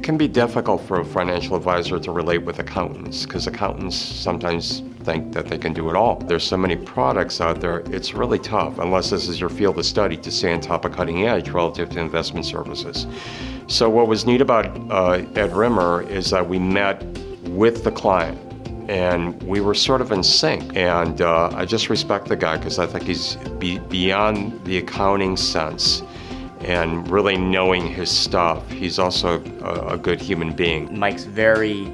can be difficult for a financial advisor to relate with accountants because accountants sometimes think that they can do it all. There's so many products out there, it's really tough, unless this is your field of study, to stay on top of cutting edge relative to investment services. So what was neat about Ed Rimmer is that we met with the client and we were sort of in sync. And I just respect the guy because I think he's beyond the accounting sense and really knowing his stuff. He's also a good human being. Mike's very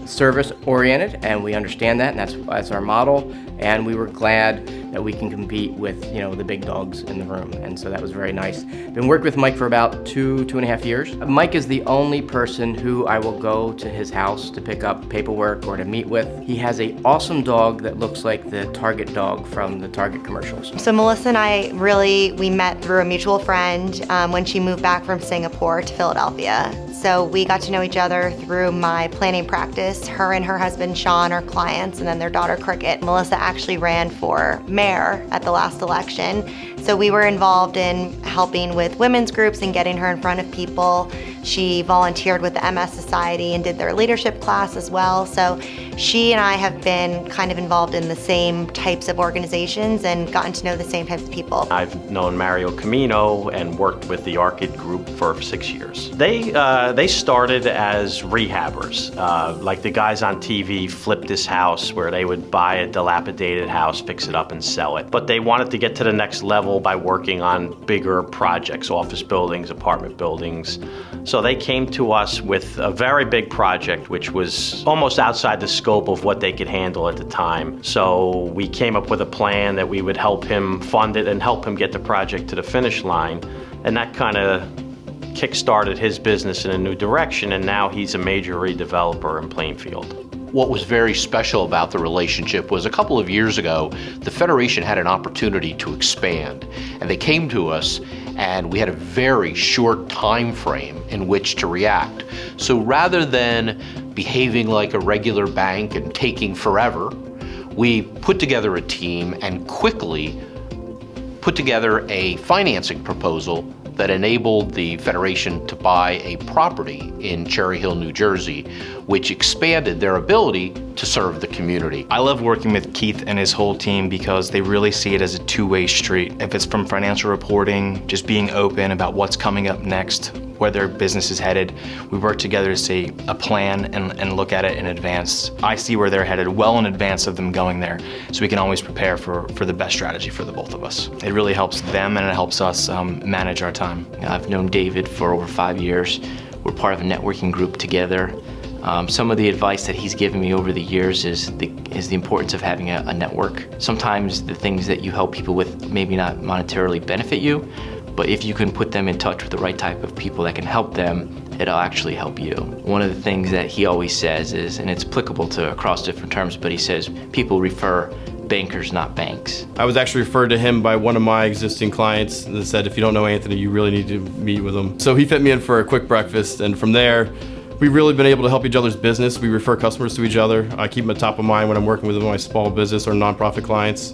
service-oriented, and we understand that, and that's our model. And we were glad that we can compete with, the big dogs in the room, and so that was very nice. Been working with Mike for about two and a half years. Mike is the only person who I will go to his house to pick up paperwork or to meet with. He has an awesome dog that looks like the Target dog from the Target commercials. So Melissa and I we met through a mutual friend when she moved back from Singapore to Philadelphia. So we got to know each other through my planning practice. Her and her husband, Sean, are clients, and then their daughter, Cricket. Melissa actually ran for mayor at the last election. So we were involved in helping with women's groups and getting her in front of people. She volunteered with the MS Society and did their leadership class as well. So she and I have been kind of involved in the same types of organizations and gotten to know the same types of people. I've known Mario Camino and worked with the Arcade Group for 6 years. They started as rehabbers. Like the guys on TV flipped this house where they would buy a dilapidated house, fix it up and sell it. But they wanted to get to the next level by working on bigger projects, office buildings, apartment buildings. So they came to us with a very big project, which was almost outside the scope of what they could handle at the time. So we came up with a plan that we would help him fund it and help him get the project to the finish line. And that kind of kick-started his business in a new direction, and now he's a major redeveloper in Plainfield. What was very special about the relationship was a couple of years ago, the Federation had an opportunity to expand, and they came to us and we had a very short time frame in which to react. So rather than behaving like a regular bank and taking forever, we put together a team and quickly put together a financing proposal that enabled the Federation to buy a property in Cherry Hill, New Jersey, which expanded their ability to serve the community. I love working with Keith and his whole team because they really see it as a two-way street. If it's from financial reporting, just being open about what's coming up next, where their business is headed, we work together to see a plan and look at it in advance. I see where they're headed well in advance of them going there, so we can always prepare for the best strategy for the both of us. It really helps them and it helps us manage our time. I've known David for over 5 years. We're part of a networking group together. Some of the advice that he's given me over the years is the importance of having a network. Sometimes the things that you help people with maybe not monetarily benefit you, but if you can put them in touch with the right type of people that can help them, it'll actually help you. One of the things that he always says is, and it's applicable to across different terms, but he says people refer bankers, not banks. I was actually referred to him by one of my existing clients that said, if you don't know Anthony, you really need to meet with him. So he fit me in for a quick breakfast, and from there, we've really been able to help each other's business. We refer customers to each other. I keep them at top of mind when I'm working with my small business or nonprofit clients.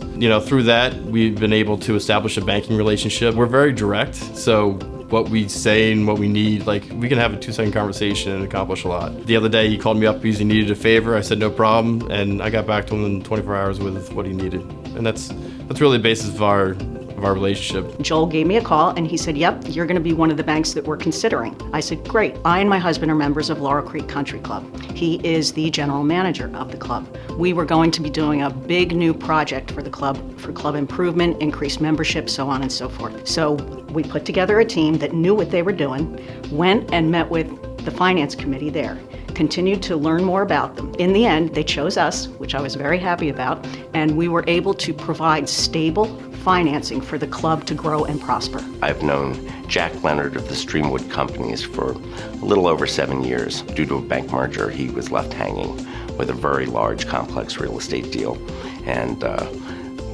Through that, we've been able to establish a banking relationship. We're very direct, so what we say and what we need, we can have a 2-second conversation and accomplish a lot. The other day, he called me up because he needed a favor. I said, no problem, and I got back to him in 24 hours with what he needed. And that's really the basis of our relationship. Joel gave me a call and he said, yep, you're going to be one of the banks that we're considering. I said, great. I and my husband are members of Laurel Creek Country Club. He is the general manager of the club. We were going to be doing a big new project for the club, for club improvement, increased membership, so on and so forth. So we put together a team that knew what they were doing, went and met with the finance committee there, continued to learn more about them. In the end, they chose us, which I was very happy about, and we were able to provide stable financing for the club to grow and prosper. I've known Jack Leonard of the Streamwood Companies for a little over 7 years. Due to a bank merger, he was left hanging with a very large, complex real estate deal. And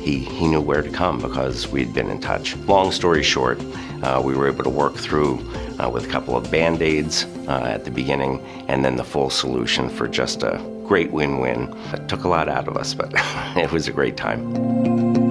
he knew where to come because we'd been in touch. Long story short, we were able to work through with a couple of Band-Aids at the beginning, and then the full solution for just a great win-win. It took a lot out of us, but it was a great time.